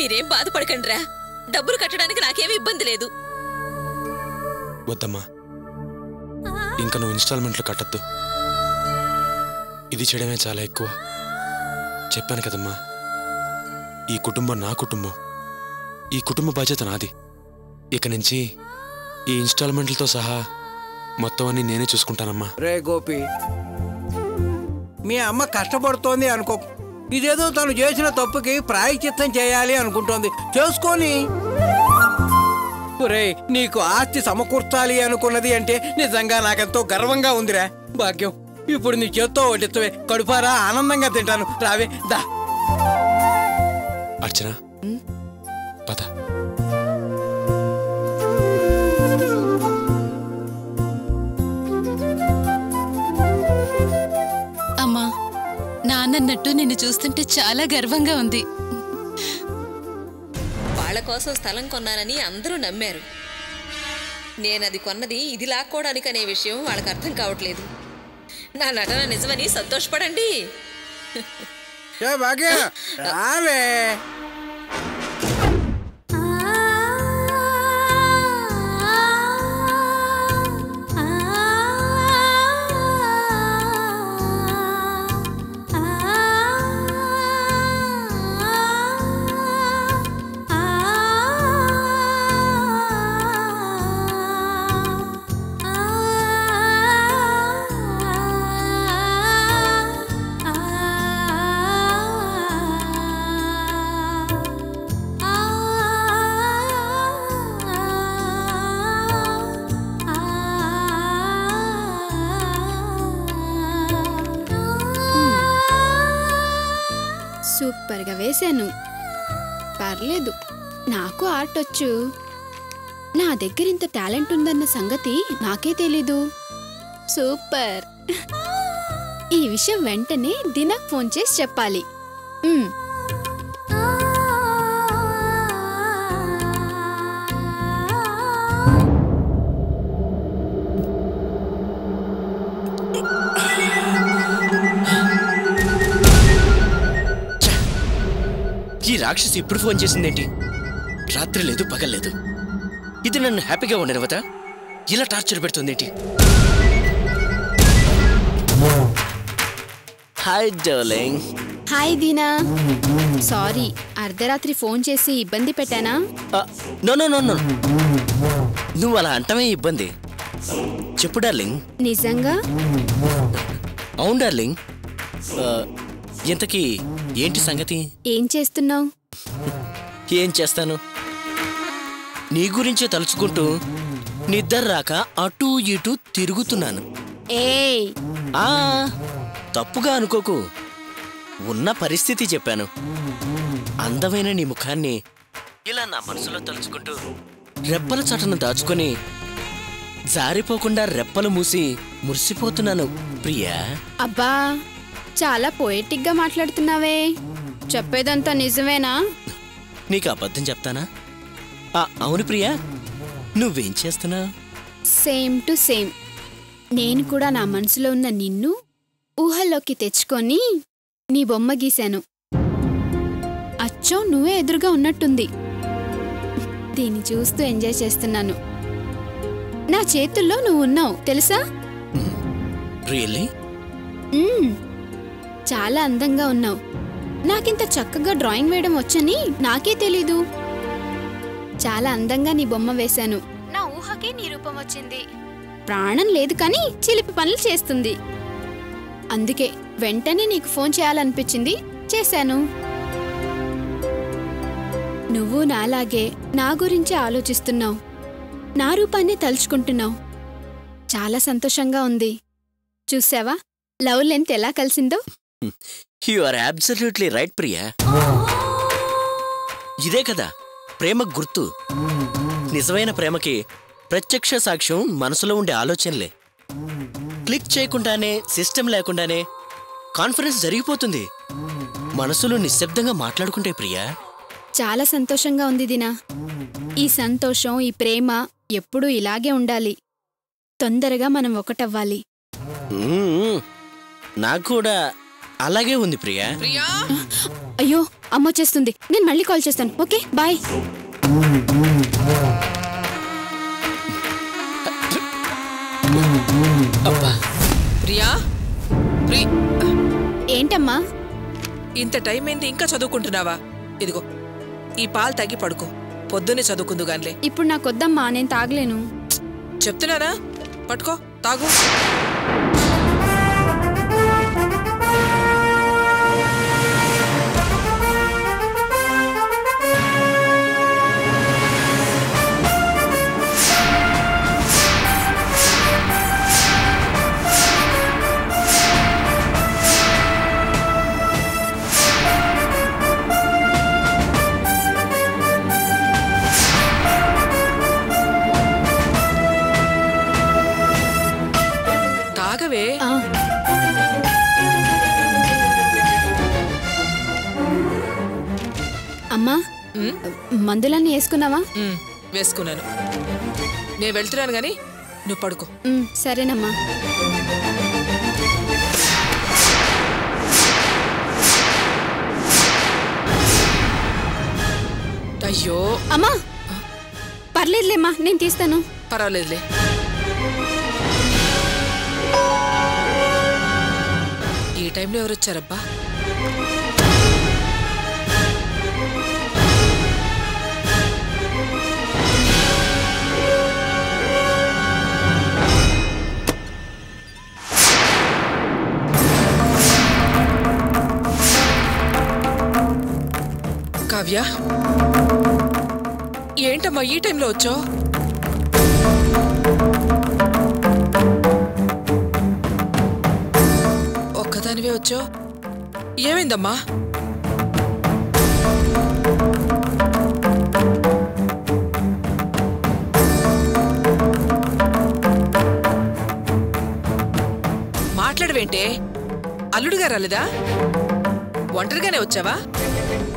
మీరేం బాధపడకండిరా, డబ్బులు కట్టడానికి నాకేమీ ఇబ్బంది లేదు. వద్దమ్మా, ఇంకా నువ్వు ఇన్స్టాల్మెంట్లు కట్టద్దు. ఇది చేయడమే చాలా ఎక్కువ. చెప్పాను కదమ్మా, ఈ కుటుంబం నా కుటుంబం, ఈ కుటుంబ బాధ్యత నాది. ఇక నుంచి ఈ ఇన్స్టాల్మెంట్లతో సహా మొత్తం అన్ని నేనే చూసుకుంటానమ్మా. రే గోపి, మీ అమ్మ కష్టపడుతోంది అనుకో, ఇదేదో తను చేసిన తప్పుకి ప్రాయశ్చిత్తం చేయాలి అనుకుంటోంది, చేసుకొని. రే, నీకు ఆస్తి సమకూర్చాలి అనుకున్నది అంటే నిజంగా నాకెంతో గర్వంగా ఉందిరా. భాగ్యం, ఇప్పుడు నీ చేత్తో వడ్డిత్తవే, కడుపారా ఆనందంగా తింటాను. రావే, దా. అర్చన, పద. అమ్మా, నాన్నన్నట్టు నిన్ను చూస్తుంటే చాలా గర్వంగా ఉంది. వాళ్ళ కోసం స్థలం కొన్నానని అందరూ నమ్మారు. నేనది కొన్నది ఇది లాక్కోవడానికి అనే విషయం వాళ్ళకి అర్థం కావట్లేదు. నా నటన నిజమని సంతోషపడండి. భాగ్యం, రావే. సూపర్గా వేశాను. పర్లేదు, నాకు ఆర్ట్ వచ్చు. నా దగ్గర ఇంత టాలెంట్ ఉందన్న సంగతి నాకే తెలీదు. సూపర్. ఈ విషయం వెంటనే దినకు ఫోన్ చేసి చెప్పాలి. ఈ రాక్షసి ఇప్పుడు ఫోన్ చేసిందేంటి? రాత్రి లేదు, పగల్లేదు. ఇది నన్ను హ్యాపీగా ఉండనివ్వదా? ఇలా టార్చర్ పెడుతుందేంటి? Hi darling. Hi Deena. Sorry, అర్ధరాత్రి ఫోన్ చేసి ఇబ్బంది పెట్టానా? నో నో నో నో, నువ్వు అలా అంటమే ఇబ్బంది. చెప్పు డార్లింగ్. నిజంగా? అవును డార్లింగ్. ఇంతకీ ఏంటి సంగతి? ఏం చేస్తున్నావు? ఏం చేస్తాను, నీ గురించే తలుచుకుంటూ నిద్ర రాక అటూ ఇటూ తిరుగుతున్నాను. ఏయ్, తప్పుగా అనుకోకు, ఉన్న పరిస్థితి చెప్పాను. అందమైన నీ ముఖాన్ని ఇలా నా మనసులో తలుచుకుంటూ రెప్పల చటను దాచుకొని జారిపోకుండా రెప్పలు మూసి మురిసిపోతున్నాను ప్రియా. అబ్బా, చాలా పోయెటిక్గా మాట్లాడుతున్నావే. చెప్పేదంతా నిజమేనా? నీకు అబద్ధం చెప్తానా? అవును ప్రియా, నువ్వేం చేస్తున్నావు? Same to same. నేను కూడా నా మనసులో ఉన్న నిన్ను ఊహల్లోకి తెచ్చుకొని నీ బొమ్మ గీశాను. అచ్చో నువ్వే ఎదురుగా ఉన్నట్టుంది. దీన్ని చూస్తూ ఎంజాయ్ చేస్తున్నాను. నా చేతుల్లో నువ్వు ఉన్నావు తెలుసా? రియల్లీ? చాలా అందంగా ఉన్నావు. నాకింత చక్కగా డ్రాయింగ్ వేయడం వచ్చని నాకే తెలీదు. చాలా అందంగా నీ బొమ్మ వేశాను. నా ఊహకే నీ రూపం వచ్చింది. ప్రాణం లేదు కానీ చిలిపి పనులు చేస్తుంది. అందుకే వెంటనే నీకు ఫోన్ చేయాలనిపించింది, చేశాను. నువ్వు నాలాగే నా గురించి ఆలోచిస్తున్నావు, నా రూపాన్ని తలుచుకుంటున్నావు. చాలా సంతోషంగా ఉంది. చూసావా లవ్ లెంత్ ఎలా కలిసిందో? You are absolutely right Priya. ఇదే కదా ప్రేమ గుర్తు. నిజమైన ప్రేమకి ప్రత్యక్ష సాక్ష్యం మనసులో ఉండే ఆలోచనలే. క్లిక్ చేయకుండానే, సిస్టమ్ లేకుండానే కాన్ఫరెన్స్ జరిగిపోతుంది. మనసులో నిశ్శబ్దంగా మాట్లాడుకుంటే ప్రియా. చాలా సంతోషంగా ఉంది దినా. ఈ సంతోషం, ఈ ప్రేమ ఎప్పుడూ ఇలాగే ఉండాలి. తొందరగా మనం ఒకటవ్వాలి. నాకు కూడా అలాగే ఉంది ప్రియా. అయ్యో అమ్మ వచ్చేస్తుంది, నేను మళ్ళీ కాల్ చేస్తాను. Okay bye. ప్రియా, ఏంటమ్మా? ఇంత టైం ఏంది, ఇంకా చదువుకుంటున్నావా? ఇదిగో ఈ పాలు తాగి పడుకో, పొద్దున్నే చదువుకుందు గాన్లే. ఇప్పుడు నాకొద్దమ్మా, నేను తాగలేను. చెప్తున్నానా, పట్టుకో తాగు. తాగవే. అమ్మా, మందులన్నీ వేసుకున్నావా? వేసుకున్నాను. నేను వెళ్తున్నాను గాని నువ్వు పడుకో. సరేనమ్మా. అయ్యో అమ్మా, పర్లేదులేమ్మా, నేను తీస్తాను. పర్వాలేదులే. ఈ టైంలో ఎవరు వచ్చారబ్బా? కావ్య, ఏంటమ్మా ఈ టైంలో వచ్చావు? ఒక్కదానివే వచ్చావు, ఏమైందమ్మా? మాట్లాడవేంటే? అల్లుడుగా రాలేదా? ఒంటరిగానే వచ్చావా?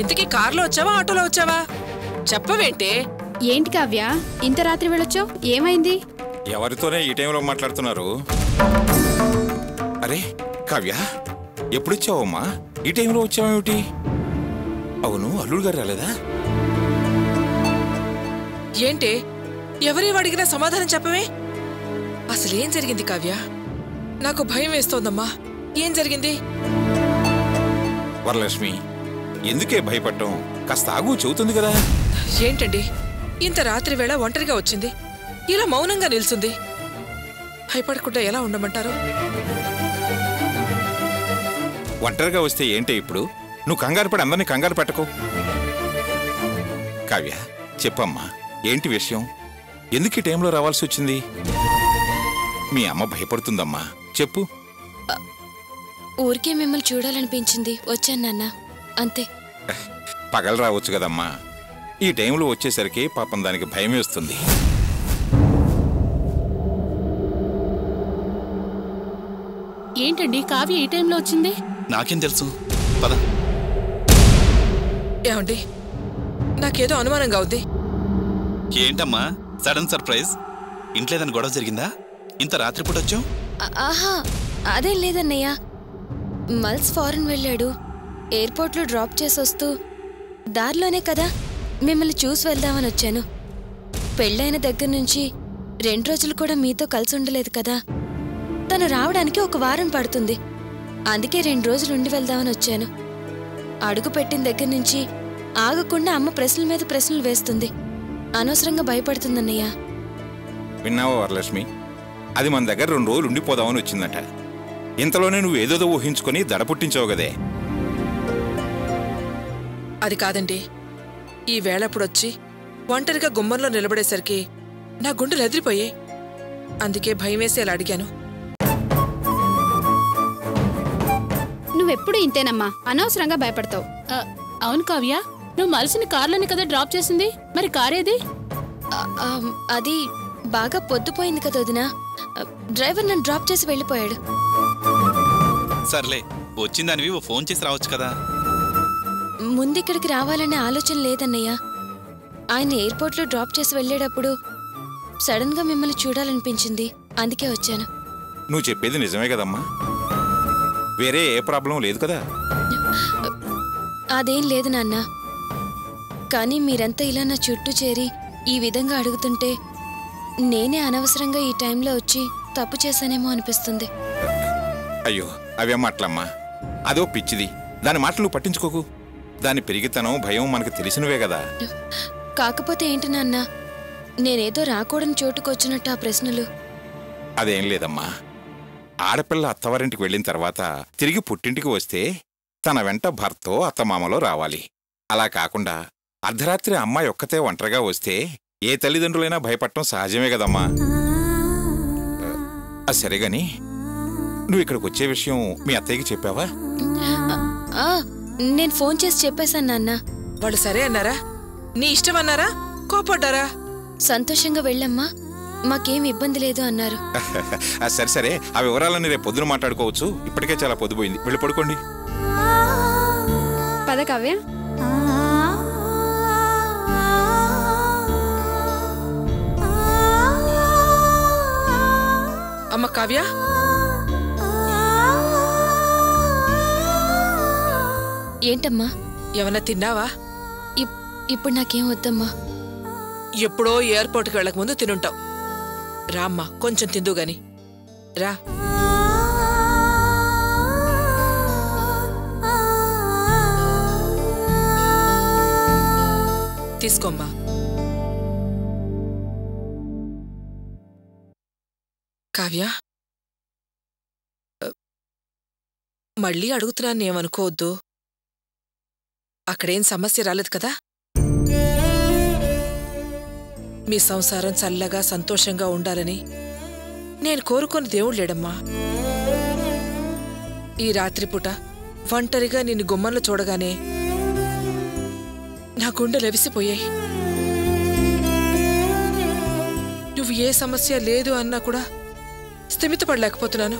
ఇంతకీ కారులో వచ్చావా, ఆటోలో వచ్చావా? చెప్పవేంటే? ఏంటి కావ్య, ఇంత రాత్రి వెళ్ళొచ్చావు? ఏమైంది? ఎవరితోనే ఈ టైంలో మాట్లాడుతున్నారు? అరే కావ్య, ఎప్పుడొచ్చావమ్మా? ఈ టైంలో వచ్చావేమిటి? అవును, అల్లుడు గారు రాలేదా? ఏంటే, ఎవరేం అడిగినా సమాధానం చెప్పవే? అసలేం జరిగింది కావ్య? నాకు భయం వేస్తోందమ్మా. ఏం జరిగింది? వరలక్ష్మి, ఎందుకే భయపడటం? కాస్త ఆగు, చెబుతుంది కదా. ఏంటండి, ఇంత రాత్రి వేళ ఒంటరిగా వచ్చింది, ఇలా మౌనంగా నిల్చుంది. భయపడకుండా ఎలా ఉండమంటారు? ఒంటరిగా వస్తే ఏంటే ఇప్పుడు? నువ్వు కంగారు పడి అందరినీ కంగారు పెట్టకు. కావ్య, చెప్పమ్మా, ఏంటి విషయం? ఎందుకు ఈ టైంలో రావాల్సి వచ్చింది? మీ అమ్మ భయపడుతుందమ్మా, చెప్పు. ఊరికే మిమ్మల్ని చూడాలనిపించింది, వచ్చాను నాన్న, అంతే. పగలు రావచ్చు కదమ్మా. ఈ టైంలో వచ్చేసరికి పాపం దానికి భయం వేస్తుంది. ఏంటండి కావ్య ఈ టైంలో వచ్చింది? నాకేం తెలుసు, పద. ఏమండి, నాకేదో అనుమానంగా ఉంది. ఏంటమ్మా సడన్ సర్ప్రైజ్? ఇంట్లో ఏదైనా గొడవ జరిగిందా? ఇంత రాత్రిపూట వచ్చావు? ఆహా, అదేం లేదన్నయ్య. మల్స్ ఫారెన్ వెళ్ళాడు, ఎయిర్పోర్ట్లో డ్రాప్ చేసి వస్తూ దారిలోనే కదా మిమ్మల్ని చూసి వెళ్దామని వచ్చాను. పెళ్ళైన దగ్గర నుంచి 2 రోజులు కూడా మీతో కలిసి ఉండలేదు కదా. తను రావడానికి 1 వారం పడుతుంది, అందుకే 2 రోజులు ఉండి వెళ్దామని వచ్చాను. అడుగు పెట్టిన దగ్గర నుంచి ఆగకుండా అమ్మ ప్రశ్నల మీద ప్రశ్నలు వేస్తుంది. అనవసరంగా భయపడుతుందన్నయ్య. విన్నావా వరలక్ష్మి? అది మన దగ్గర 2 రోజులు ఉండిపోదామని వచ్చిందట. ఇంతలోనే నువ్వు ఏదోదో ఊహించుకొని దడ పుట్టించావు గదే. అది కాదండి, ఈ వేళప్పుడొచ్చి ఒంటరిగా గుమ్మంలో నిలబడేసరికి నా గుండెలు ఎదిరిపోయాయి. అందుకే భయం వేసి అలా అడిగాను. నువ్వెప్పుడు ఇంతేనమ్మా, అనవసరంగా భయపడతావు. అవును కావ్య, నువ్వు మల్సిని కార్లోనే కదా డ్రాప్ చేసింది, మరి కారేది? అది బాగా పొద్దుపోయింది కదా వదినా, డ్రైవర్ నన్ను డ్రాప్ చేసి వెళ్ళిపోయాడు. సర్లే, వచ్చిందానివి ఓ ఫోన్ చేసి రావచ్చు కదా. ముందిక్కడికి రావాలనే ఆలోచన లేదన్నయ్య. ఆయన ఎయిర్పోర్ట్లో డ్రాప్ చేసి వెళ్ళేటప్పుడు సడన్ గా మిమ్మల్ని చూడాలనిపించింది, అందుకే వచ్చాను. నువ్వు చెప్పేది నిజమే కదమ్మా? వేరే ఏ ప్రాబ్లం లేదు కదా? అదేం లేదు నాన్న. కానీ మీరంతా ఇలా నా చుట్టూ చేరి ఈ విధంగా అడుగుతుంటే నేనే అనవసరంగా ఈ టైంలో వచ్చి తప్పు చేశానేమో అనిపిస్తుంది. అయ్యో అవే మాటలమ్మా, అదో పిచ్చిది. దాని మాటలు పట్టించుకోకు. దాని పెరిగితనం భయం మనకు తెలిసినవే కదా. కాకపోతే ఏంటి నాన్న, నేనేదో రాకూడని చోటుకొచ్చినట్టు ఆ ప్రశ్నలు. అదేం లేదమ్మా, ఆడపిల్ల అత్తవారింటికి వెళ్ళిన తర్వాత తిరిగి పుట్టింటికి వస్తే తన వెంట భర్తో అత్తమామలో రావాలి. అలా కాకుండా అర్ధరాత్రి అమ్మాయి ఒక్కతే ఒంటరిగా వస్తే ఏ తల్లిదండ్రులైనా భయపడటం సహజమే కదమ్మా. అది సరేగాని నువ్వు ఇక్కడికి వచ్చే విషయం మీ అత్తయ్యకి చెప్పావా? నేను ఫోన్ చేసి చెప్పేశాను నాన్న. వాళ్ళు సరే అన్నారా? నీ ఇష్టం అన్నారా? కోపడ్డారా? సంతోషంగా వెళ్ళమ్మా, మాకేం ఇబ్బంది లేదు అన్నారు. సరే సరే, ఆ వివరాలన్నీ రేపు పొద్దున మాట్లాడుకోవచ్చు. ఇప్పటికే చాలా పొద్దుపోయింది, వెళ్ళి పడుకోండి. పద కావ్య. అమ్మ కావ్య, ఏంటమ్మా? ఏమన్నా తిన్నావా? ఇప్పుడు నాకేం వద్దమ్మా. ఎప్పుడో ఎయిర్పోర్ట్కి వెళ్ళక ముందు తినుంటావు. రామ్మా, కొంచెం తిందు గాని రా. తీసుకోమ్మా. కావ్య, మళ్ళీ అడుగుతున్నాను, ఏమనుకోవద్దు. అక్కడేం సమస్య రాలేదు కదా? మీ సంసారం చల్లగా సంతోషంగా ఉండాలని నేను కోరుకొని దేవుడు లేడమ్మా. ఈ రాత్రిపూట ఒంటరిగా నిన్ను గుమ్మంలో చూడగానే నా గుండె లెవిసిపోయాయి. నువ్వు ఏ సమస్య లేదు అన్నా కూడా స్థిమితపడలేకపోతున్నాను.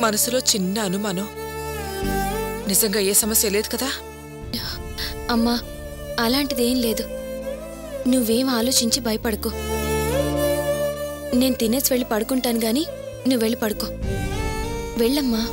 మనసులో చిన్న అనుమానం. నిజంగా ఏ సమస్య లేదు కదా? అమ్మా, అలాంటిదేం లేదు. నువ్వేం ఆలోచించి భయపడకు. నేను తినేసి వెళ్ళి పడుకుంటాను గాని నువ్వు వెళ్ళి పడుకో. వెళ్ళమ్మా.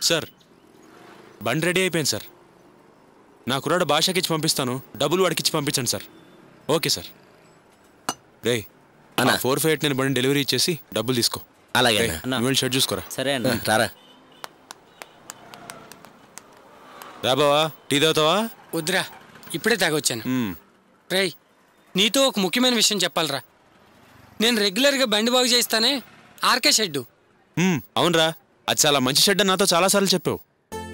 సార్, బండి రెడీ అయిపోయింది సార్. నా కుర్రాడు భాషకిచ్చి పంపిస్తాను, డబ్బులు వాడికిచ్చి పంపించండి సార్. Okay sir. రే అన్న, 458 నేను బండి డెలివరీ ఇచ్చేసి డబ్బులు తీసుకో. అలాగే నువ్వు వెళ్ళి షెడ్ చూసుకోరా. సరే అన్న. రారా. రా బావా, టీ తాగుతావా? వద్దురా, ఇప్పుడే తాగొచ్చాను. రేయ్, నీతో ఒక ముఖ్యమైన విషయం చెప్పాలరా. నేను రెగ్యులర్గా బండి బాగు చేస్తానే, ఆర్కే షెడ్డు. అవునరా, అది చాలా మంచి షెడ్ అని నాతో చాలాసార్లు చెప్పావు.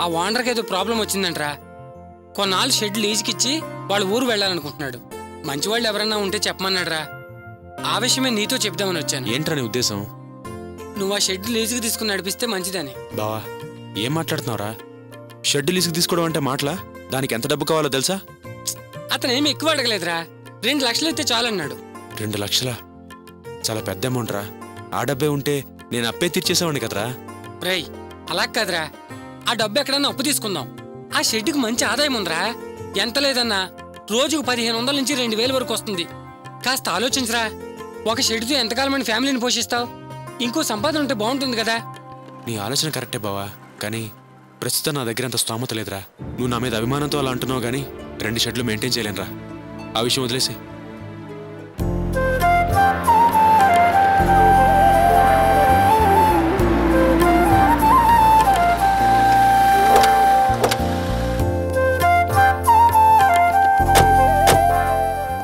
ఆ ఓనర్కి ఏదో ప్రాబ్లం వచ్చిందంటరా. కొన్నాళ్ళు షెడ్ లీజుకిచ్చి వాళ్ళ ఊరు వెళ్ళాలనుకుంటున్నాడు. మంచివాళ్ళు ఎవరన్నా ఉంటే చెప్పమన్నాడు రా. ఆ విషయమే నీతో చెప్దామని వచ్చాను. ఏంట్రా నీ ఉద్దేశం? నువ్వు ఆ షెడ్ లీజుకి తీసుకుని నడిపిస్తే మంచిదని. బావా, ఏం మాట్లాడుతున్నావురా? షెడ్ లీజుకి తీసుకోవడం అంటే మాటలా? దానికి ఎంత డబ్బు కావాలో తెలుసా? అతను ఏమి ఎక్కువ అడగలేదురా, 2 లక్షలు అయితే చాలన్నాడు. 2 లక్షలా? చాలా పెద్ద అమౌంట్ రా. ఆ డబ్బే ఉంటే నేను అప్పే తీర్చేసేవాడిని కదరా. రేయ్, అలా కాదురా, ఆ డబ్బు ఎక్కడన్నా అప్పు తీసుకుందాం. ఆ షెడ్డుకి మంచి ఆదాయం ఉందిరా. ఎంత లేదన్నా రోజుకు 1500 నుంచి 2000 వరకు వస్తుంది. కాస్త ఆలోచించరా. ఒక షెడ్తో ఎంతకాలం మన ఫ్యామిలీని పోషిస్తావు? ఇంకో సంపాదన ఉంటే బాగుంటుంది కదా. నీ ఆలోచన కరెక్టే బావా, కానీ ప్రస్తుతం నా దగ్గర అంత స్తోమత లేదురా. నువ్వు నా మీద అభిమానంతో అలా అంటున్నావు కానీ 2 షెడ్లు మెయింటైన్ చేయలేనురా. ఆ విషయం వదిలేసి.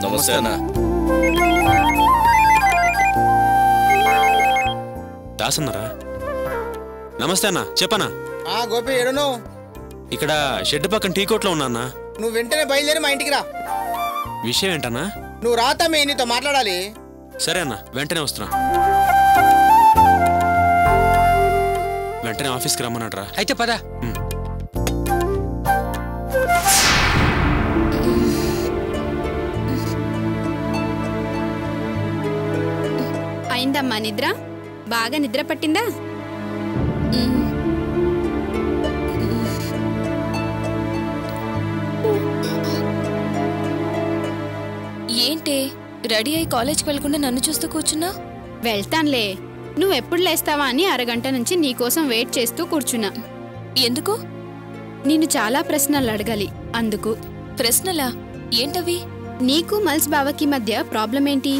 నమస్తే అన్న. దాసన్నారా? నమస్తే అన్న. చెప్పనా? గోపి ఎడును? ఇక్కడ షెడ్ పక్కన టీ కోట్లో ఉన్నా అన్న. నువ్వు వెంటనే బయలుదేరి మా ఇంటికి రా. విషయం ఏంటన్నా? నువ్వు రాతమ్మే, నీతో మాట్లాడాలి. సరే అన్న, వెంటనే వస్తున్నా. వెంటనే ఆఫీస్కి రమ్మన్నాడ్రా. అయితే పదా. అయిందమ్మా నిద్ర? బాగా నిద్ర పట్టిందా? ఏంటి రెడీ అయి కాలేజ్కి వెళ్ళకుండా నన్ను చూస్తూ కూర్చున్నా? వెళ్తాన్లే, నువ్వెప్పుడు లేస్తావా అని అరగంట నుంచి నీకోసం వెయిట్ చేస్తూ కూర్చున్నా. ఎందుకు? నిన్ను చాలా ప్రశ్నలు అడగాలి, అందుకు. ప్రశ్నలా? ఏంటవి? నీకు మల్స్ బావకి మధ్య ప్రాబ్లం ఏంటి?